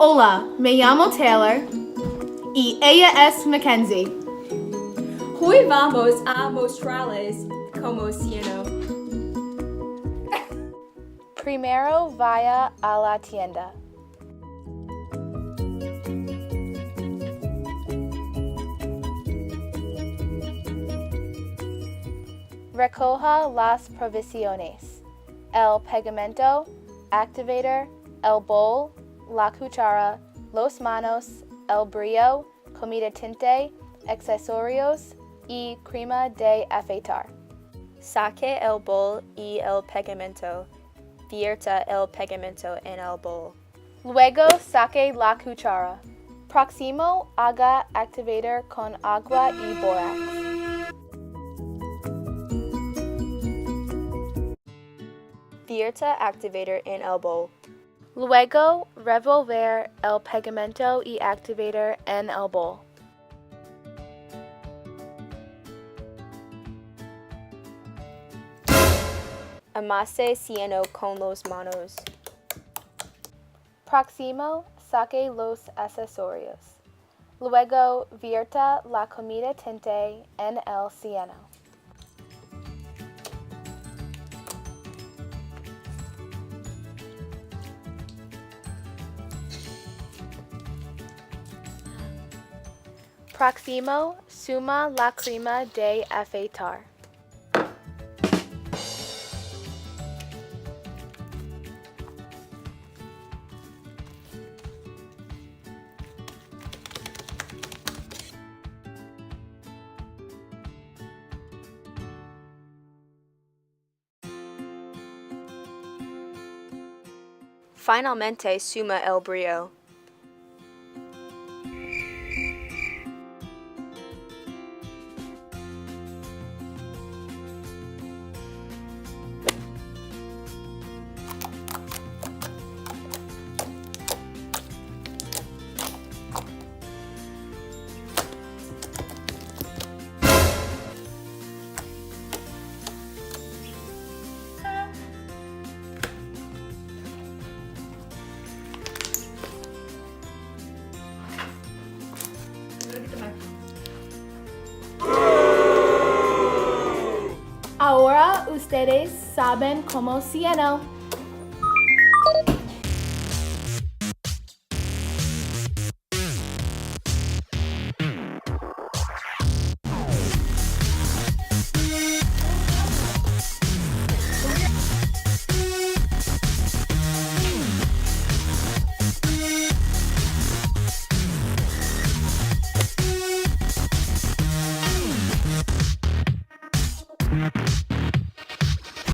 Hola, me llamo Taylor y ella es Mackenzie. Hoy vamos a mostrarles cómo cieno. Primero vaya a la tienda. Recoja las provisiones: el pegamento, activator, el bowl, la cuchara, los manos, el brillo, comida tinte, accesorios y crema de afeitar. Saque el bowl y el pegamento. Vierta el pegamento en el bowl. Luego saque la cuchara. Próximo, haga activator con agua y bórax. Vierta activator en el bowl. Luego, revolver el pegamento y activator en el bowl. Amase cieno con los manos. Próximo, saque los accesorios. Luego, vierta la comida tinte en el cieno. Próximo, suma la crema de afeitar. Finalmente suma el brillo. Ahora ustedes saben cómo cieno.